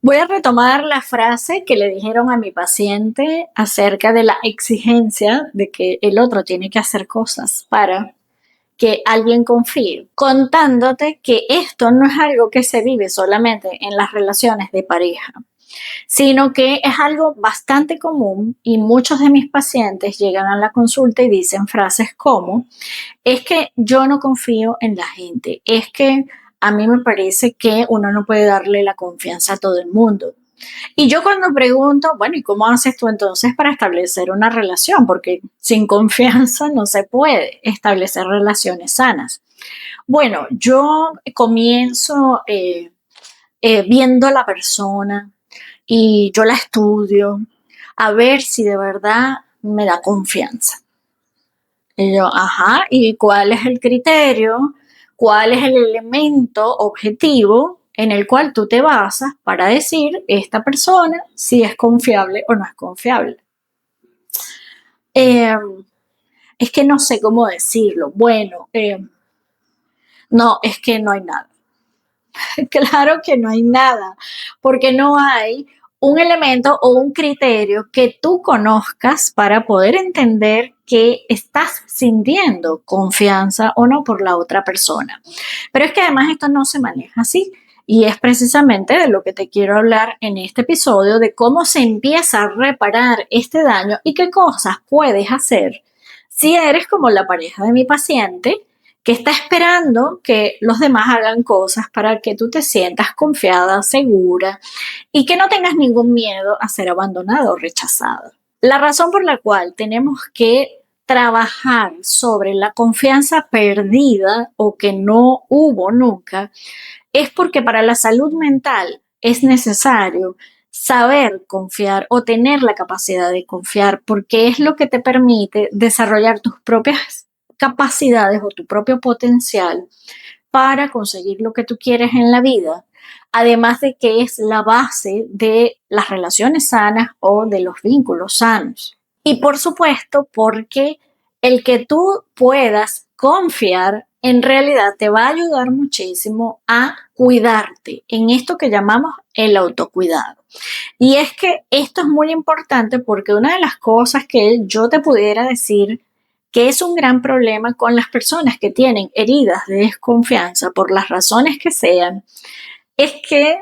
Voy a retomar la frase que le dijeron a mi paciente acerca de la exigencia de que el otro tiene que hacer cosas para que alguien confíe, contándote que esto no es algo que se vive solamente en las relaciones de pareja, sino que es algo bastante común y muchos de mis pacientes llegan a la consulta y dicen frases como, es que yo no confío en la gente, es que a mí me parece que uno no puede darle la confianza a todo el mundo. Y yo cuando pregunto, bueno, ¿y cómo haces tú entonces para establecer una relación? Porque sin confianza no se puede establecer relaciones sanas. Bueno, yo comienzo viendo a la persona y yo la estudio a ver si de verdad me da confianza. Y yo, ajá, ¿y cuál es el criterio? ¿Cuál es el elemento objetivo en el cual tú te basas para decir esta persona si es confiable o no es confiable? Eh, es que no sé cómo decirlo. Bueno, no, es que no hay nada. Claro que no hay nada, porque no hay un elemento o un criterio que tú conozcas para poder entender que estás sintiendo confianza o no por la otra persona. Pero es que además esto no se maneja así. Y es precisamente de lo que te quiero hablar en este episodio, de cómo se empieza a reparar este daño y qué cosas puedes hacer si eres como la pareja de mi paciente que está esperando que los demás hagan cosas para que tú te sientas confiada, segura y que no tengas ningún miedo a ser abandonado o rechazado. La razón por la cual tenemos que trabajar sobre la confianza perdida o que no hubo nunca es porque para la salud mental es necesario saber confiar o tener la capacidad de confiar porque es lo que te permite desarrollar tus propias capacidades o tu propio potencial para conseguir lo que tú quieres en la vida, además de que es la base de las relaciones sanas o de los vínculos sanos. Y por supuesto, porque el que tú puedas confiar en realidad te va a ayudar muchísimo a cuidarte en esto que llamamos el autocuidado. Y es que esto es muy importante porque una de las cosas que yo te pudiera decir que es un gran problema con las personas que tienen heridas de desconfianza por las razones que sean, es que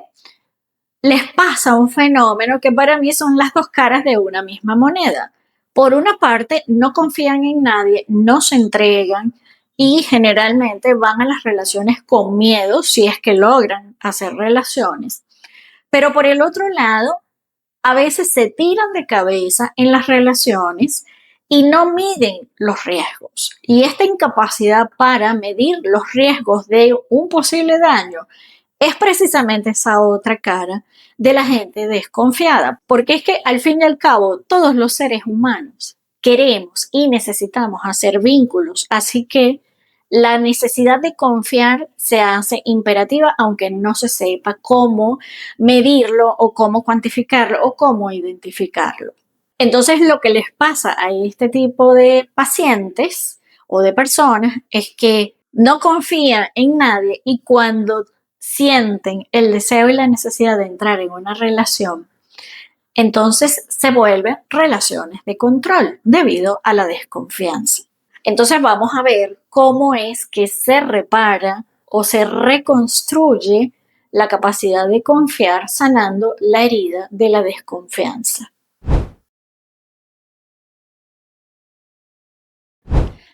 les pasa un fenómeno que para mí son las dos caras de una misma moneda. Por una parte, no confían en nadie, no se entregan y generalmente van a las relaciones con miedo si es que logran hacer relaciones. Pero por el otro lado, a veces se tiran de cabeza en las relaciones y no miden los riesgos. Y esta incapacidad para medir los riesgos de un posible daño es precisamente esa otra cara de la gente desconfiada, porque es que al fin y al cabo todos los seres humanos queremos y necesitamos hacer vínculos, así que la necesidad de confiar se hace imperativa aunque no se sepa cómo medirlo o cómo cuantificarlo o cómo identificarlo. Entonces lo que les pasa a este tipo de pacientes o de personas es que no confían en nadie y cuando sienten el deseo y la necesidad de entrar en una relación, entonces se vuelven relaciones de control debido a la desconfianza. Entonces vamos a ver cómo es que se repara o se reconstruye la capacidad de confiar sanando la herida de la desconfianza.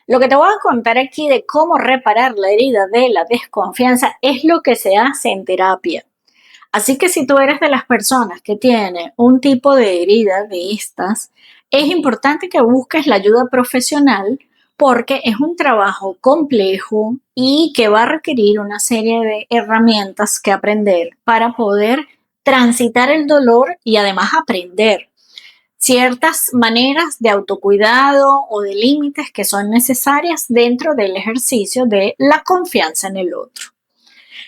Lo que te voy a contar aquí de cómo reparar la herida de la desconfianza es lo que se hace en terapia. Así que si tú eres de las personas que tiene un tipo de herida de estas, es importante que busques la ayuda profesional porque es un trabajo complejo y que va a requerir una serie de herramientas que aprender para poder transitar el dolor y además aprender ciertas maneras de autocuidado o de límites que son necesarias dentro del ejercicio de la confianza en el otro.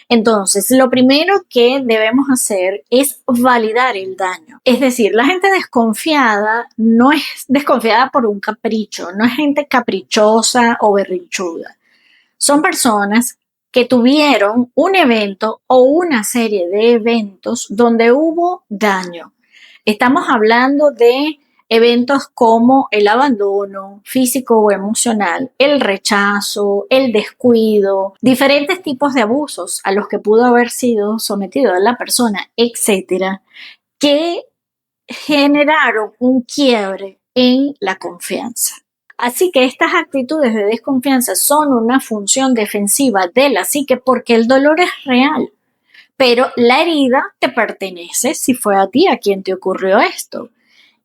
Entonces, lo primero que debemos hacer es validar el daño. Es decir, la gente desconfiada no es desconfiada por un capricho, no es gente caprichosa o berrinchuda. Son personas que tuvieron un evento o una serie de eventos donde hubo daño. Estamos hablando de eventos como el abandono físico o emocional, el rechazo, el descuido, diferentes tipos de abusos a los que pudo haber sido sometido la persona, etcétera, que generaron un quiebre en la confianza. Así que estas actitudes de desconfianza son una función defensiva de la psique porque el dolor es real, pero la herida te pertenece si fue a ti a quien te ocurrió esto.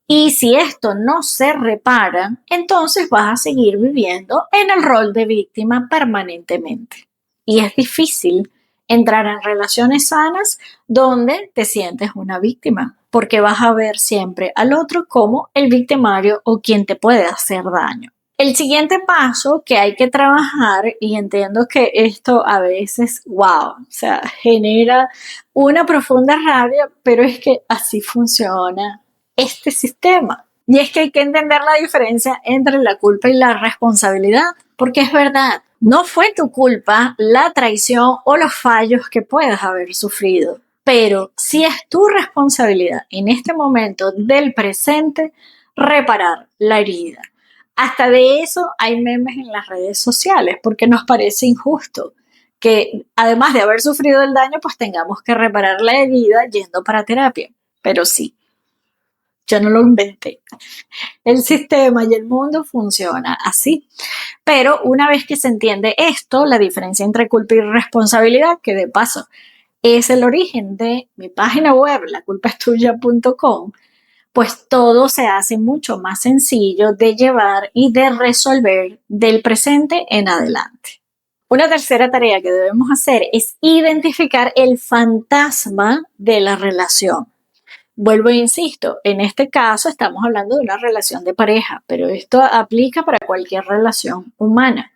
Y si esto no se repara, entonces vas a seguir viviendo en el rol de víctima permanentemente. Y es difícil entrar en relaciones sanas donde te sientes una víctima, porque vas a ver siempre al otro como el victimario o quien te puede hacer daño. El siguiente paso que hay que trabajar, y entiendo que esto a veces, wow, o sea, genera una profunda rabia, pero es que así funciona este sistema. Y es que hay que entender la diferencia entre la culpa y la responsabilidad, porque es verdad, no fue tu culpa la traición o los fallos que puedas haber sufrido, pero sí es tu responsabilidad en este momento del presente reparar la herida. Hasta de eso hay memes en las redes sociales, porque nos parece injusto que además de haber sufrido el daño, pues tengamos que reparar la herida yendo para terapia. Pero sí, yo no lo inventé. El sistema y el mundo funciona así. Pero una vez que se entiende esto, la diferencia entre culpa y responsabilidad, que de paso es el origen de mi página web, laculpaestuya.com, pues todo se hace mucho más sencillo de llevar y de resolver del presente en adelante. Una tercera tarea que debemos hacer es identificar el fantasma de la relación. Vuelvo e insisto, en este caso estamos hablando de una relación de pareja, pero esto aplica para cualquier relación humana.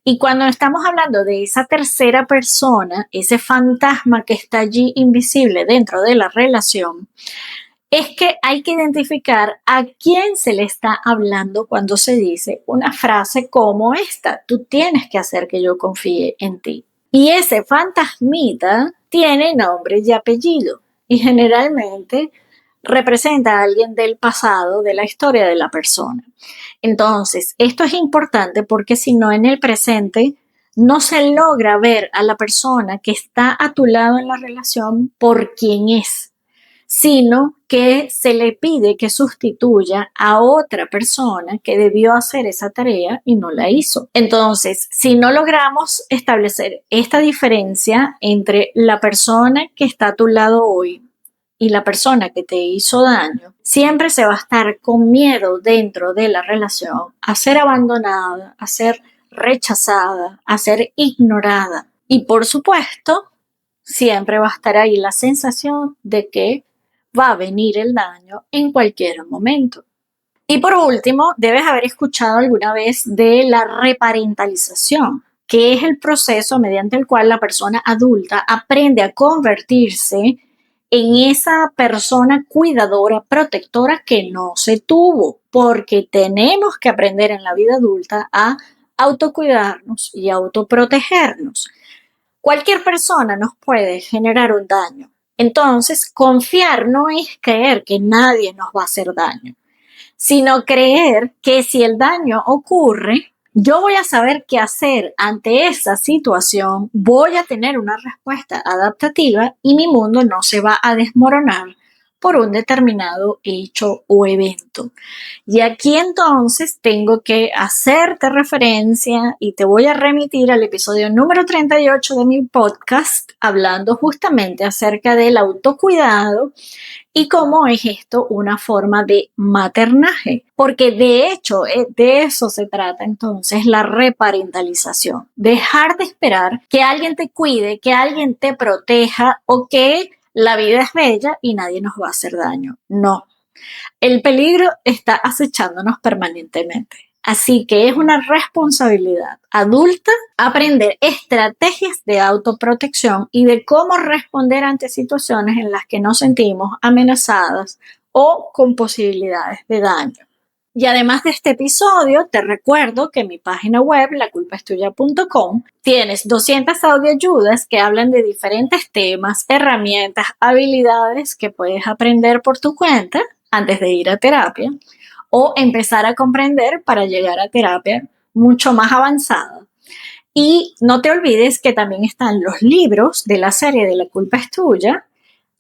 Y cuando estamos hablando de esa tercera persona, ese fantasma que está allí invisible dentro de la relación, es que hay que identificar a quién se le está hablando cuando se dice una frase como esta: tú tienes que hacer que yo confíe en ti. Y ese fantasmita tiene nombre y apellido y generalmente representa a alguien del pasado, de la historia de la persona. Entonces, esto es importante porque si no, en el presente no se logra ver a la persona que está a tu lado en la relación por quien es, sino que se le pide que sustituya a otra persona que debió hacer esa tarea y no la hizo. Entonces, si no logramos establecer esta diferencia entre la persona que está a tu lado hoy y la persona que te hizo daño, siempre se va a estar con miedo dentro de la relación a ser abandonada, a ser rechazada, a ser ignorada. Y por supuesto, siempre va a estar ahí la sensación de que va a venir el daño en cualquier momento. Y por último, debes haber escuchado alguna vez de la reparentalización, que es el proceso mediante el cual la persona adulta aprende a convertirse en esa persona cuidadora, protectora que no se tuvo, porque tenemos que aprender en la vida adulta a autocuidarnos y autoprotegernos. Cualquier persona nos puede generar un daño. Entonces, confiar no es creer que nadie nos va a hacer daño, sino creer que si el daño ocurre, yo voy a saber qué hacer ante esa situación, voy a tener una respuesta adaptativa y mi mundo no se va a desmoronar por un determinado hecho o evento. Y aquí entonces tengo que hacerte referencia y te voy a remitir al episodio número 38 de mi podcast, hablando justamente acerca del autocuidado y cómo es esto una forma de maternaje. Porque de hecho, de eso se trata entonces la reparentalización. Dejar de esperar que alguien te cuide, que alguien te proteja o que la vida es bella y nadie nos va a hacer daño. No. El peligro está acechándonos permanentemente. Así que es una responsabilidad adulta aprender estrategias de autoprotección y de cómo responder ante situaciones en las que nos sentimos amenazadas o con posibilidades de daño. Y además de este episodio, te recuerdo que en mi página web, laculpaestuya.com, tienes 200 audioayudas que hablan de diferentes temas, herramientas, habilidades que puedes aprender por tu cuenta antes de ir a terapia o empezar a comprender para llegar a terapia mucho más avanzada. Y no te olvides que también están los libros de la serie de La culpa es tuya,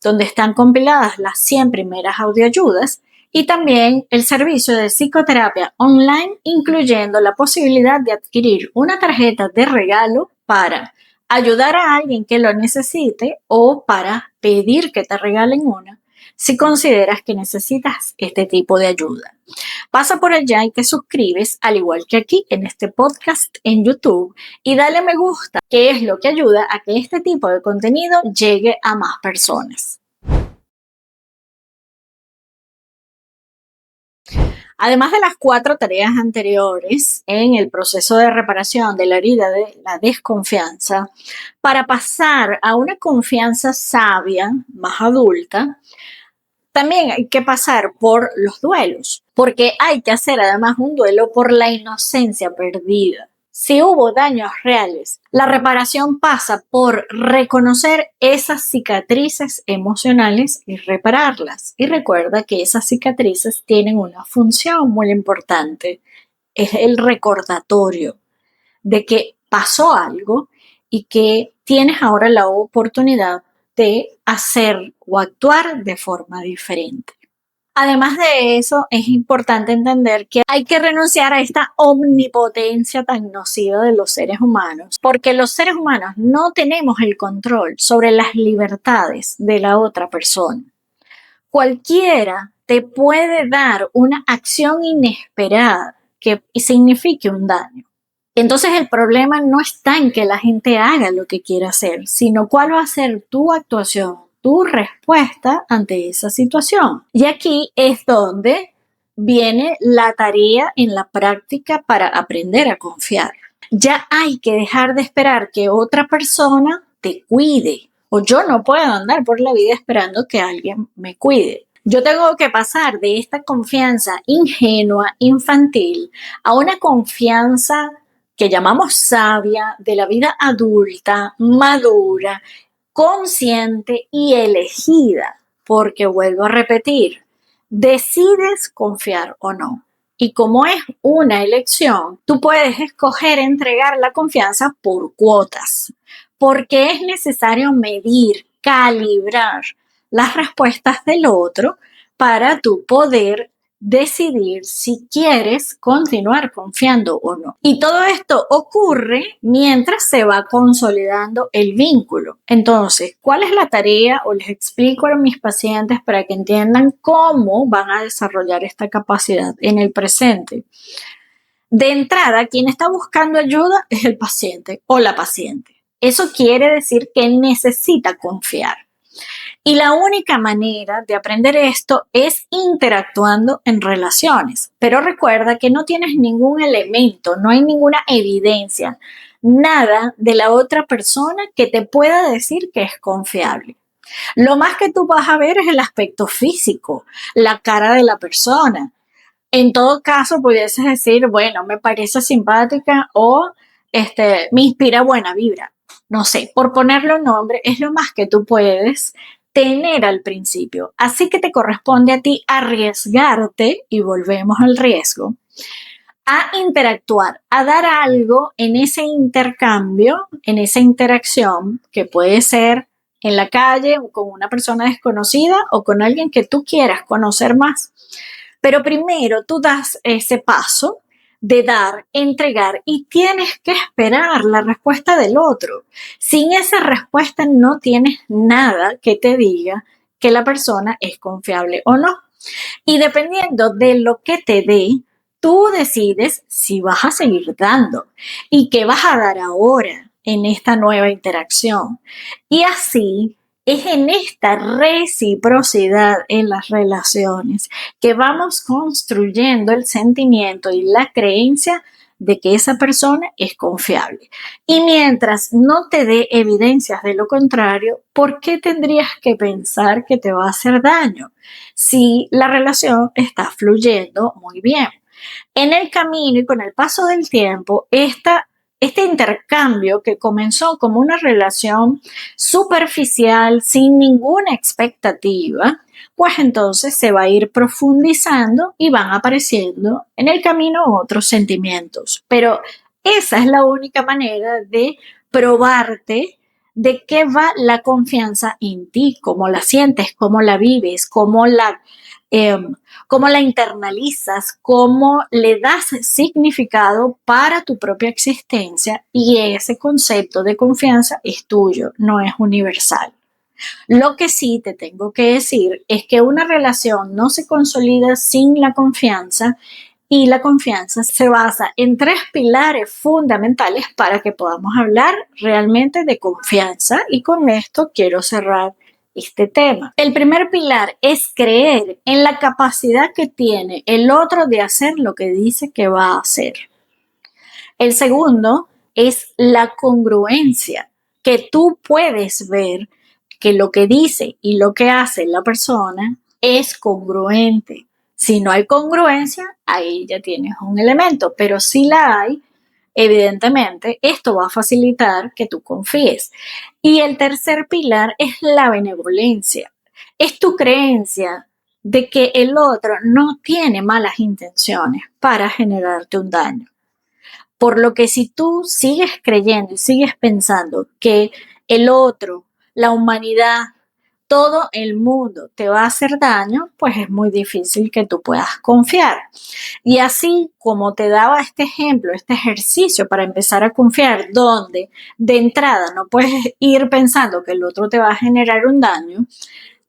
donde están compiladas las 100 primeras audioayudas, y también el servicio de psicoterapia online, incluyendo la posibilidad de adquirir una tarjeta de regalo para ayudar a alguien que lo necesite o para pedir que te regalen una si consideras que necesitas este tipo de ayuda. Pasa por allá y te suscribes, al igual que aquí en este podcast en YouTube, y dale me gusta, que es lo que ayuda a que este tipo de contenido llegue a más personas. Además de las 4 tareas anteriores en el proceso de reparación de la herida de la desconfianza, para pasar a una confianza sabia, más adulta, también hay que pasar por los duelos, porque hay que hacer además un duelo por la inocencia perdida. Si hubo daños reales, la reparación pasa por reconocer esas cicatrices emocionales y repararlas. Y recuerda que esas cicatrices tienen una función muy importante. Es el recordatorio de que pasó algo y que tienes ahora la oportunidad de hacer o actuar de forma diferente. Además de eso, es importante entender que hay que renunciar a esta omnipotencia tan nociva de los seres humanos, porque los seres humanos no tenemos el control sobre las libertades de la otra persona. Cualquiera te puede dar una acción inesperada que signifique un daño. Entonces el problema no está en que la gente haga lo que quiera hacer, sino cuál va a ser tu actuación, tu respuesta ante esa situación. Y aquí es donde viene la tarea en la práctica para aprender a confiar. Ya hay que dejar de esperar que otra persona te cuide, o yo no puedo andar por la vida esperando que alguien me cuide. Yo tengo que pasar de esta confianza ingenua, infantil, a una confianza que llamamos sabia, de la vida adulta, madura, consciente y elegida, porque vuelvo a repetir, decides confiar o no. Y como es una elección, tú puedes escoger entregar la confianza por cuotas, porque es necesario medir, calibrar las respuestas del otro para tú poder decidir si quieres continuar confiando o no. Y todo esto ocurre mientras se va consolidando el vínculo. Entonces, ¿cuál es la tarea? O les explico a mis pacientes para que entiendan cómo van a desarrollar esta capacidad en el presente. De entrada, quien está buscando ayuda es el paciente o la paciente. Eso quiere decir que necesita confiar. Y la única manera de aprender esto es interactuando en relaciones. Pero recuerda que no tienes ningún elemento, no hay ninguna evidencia, nada de la otra persona que te pueda decir que es confiable. Lo más que tú vas a ver es el aspecto físico, la cara de la persona. En todo caso, pudieses decir, bueno, me parece simpática o me inspira buena vibra. No sé, por ponerle un nombre, es lo más que tú puedes tener al principio. Así que te corresponde a ti arriesgarte, y volvemos al riesgo, a interactuar, a dar algo en ese intercambio, en esa interacción, que puede ser en la calle con una persona desconocida o con alguien que tú quieras conocer más. Pero primero tú das ese paso de dar, entregar, y tienes que esperar la respuesta del otro. Sin esa respuesta no tienes nada que te diga que la persona es confiable o no. Y dependiendo de lo que te dé, tú decides si vas a seguir dando y qué vas a dar ahora en esta nueva interacción. Y así es en esta reciprocidad en las relaciones que vamos construyendo el sentimiento y la creencia de que esa persona es confiable. Y mientras no te dé evidencias de lo contrario, ¿por qué tendrías que pensar que te va a hacer daño si la relación está fluyendo muy bien? En el camino y con el paso del tiempo, este intercambio que comenzó como una relación superficial, sin ninguna expectativa, pues entonces se va a ir profundizando y van apareciendo en el camino otros sentimientos. Pero esa es la única manera de probarte de qué va la confianza en ti, cómo la sientes, cómo la vives, eh, cómo la internalizas, cómo le das significado para tu propia existencia, y ese concepto de confianza es tuyo, no es universal. Lo que sí te tengo que decir es que una relación no se consolida sin la confianza, y la confianza se basa en tres pilares fundamentales para que podamos hablar realmente de confianza, y con esto quiero cerrar este tema. El primer pilar es creer en la capacidad que tiene el otro de hacer lo que dice que va a hacer. El segundo es la congruencia, que tú puedes ver que lo que dice y lo que hace la persona es congruente. Si no hay congruencia, ahí ya tienes un elemento, pero si la hay, evidentemente esto va a facilitar que tú confíes. Y el tercer pilar es la benevolencia. Es tu creencia de que el otro no tiene malas intenciones para generarte un daño. Por lo que si tú sigues creyendo y sigues pensando que el otro, la humanidad, todo el mundo te va a hacer daño, pues es muy difícil que tú puedas confiar. Y así como te daba este ejemplo, este ejercicio para empezar a confiar, donde de entrada no puedes ir pensando que el otro te va a generar un daño,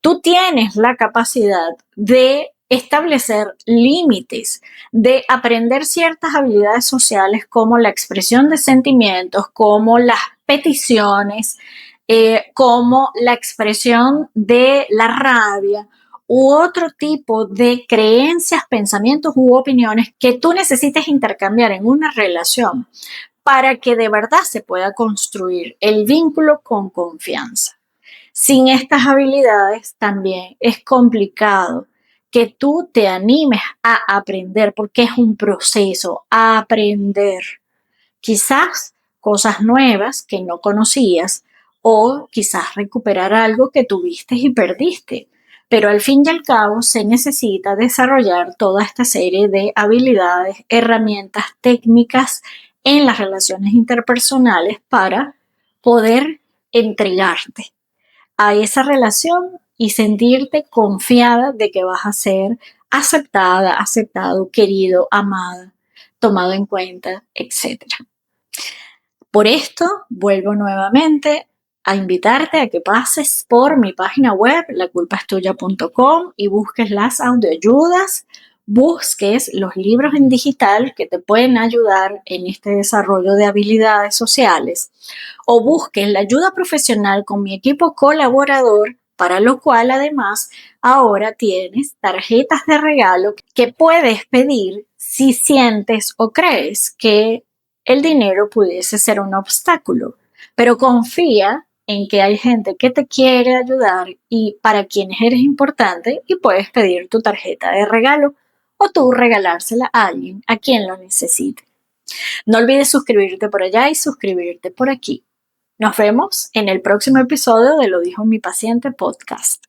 tú tienes la capacidad de establecer límites, de aprender ciertas habilidades sociales como la expresión de sentimientos, como las peticiones, como la expresión de la rabia u otro tipo de creencias, pensamientos u opiniones que tú necesites intercambiar en una relación para que de verdad se pueda construir el vínculo con confianza. Sin estas habilidades también es complicado que tú te animes a aprender, porque es un proceso, a aprender quizás cosas nuevas que no conocías, o quizás recuperar algo que tuviste y perdiste. Pero al fin y al cabo se necesita desarrollar toda esta serie de habilidades, herramientas, técnicas en las relaciones interpersonales para poder entregarte a esa relación y sentirte confiada de que vas a ser aceptada, aceptado, querido, amada, tomado en cuenta, etc. Por esto, vuelvo nuevamente a invitarte a que pases por mi página web, laculpaestuya.com, y busques las audioayudas, busques los libros en digital que te pueden ayudar en este desarrollo de habilidades sociales, o busques la ayuda profesional con mi equipo colaborador, para lo cual además ahora tienes tarjetas de regalo que puedes pedir si sientes o crees que el dinero pudiese ser un obstáculo, pero confía en que hay gente que te quiere ayudar y para quienes eres importante, y puedes pedir tu tarjeta de regalo o tú regalársela a alguien a quien lo necesite. No olvides suscribirte por allá y suscribirte por aquí. Nos vemos en el próximo episodio de Lo dijo mi paciente podcast.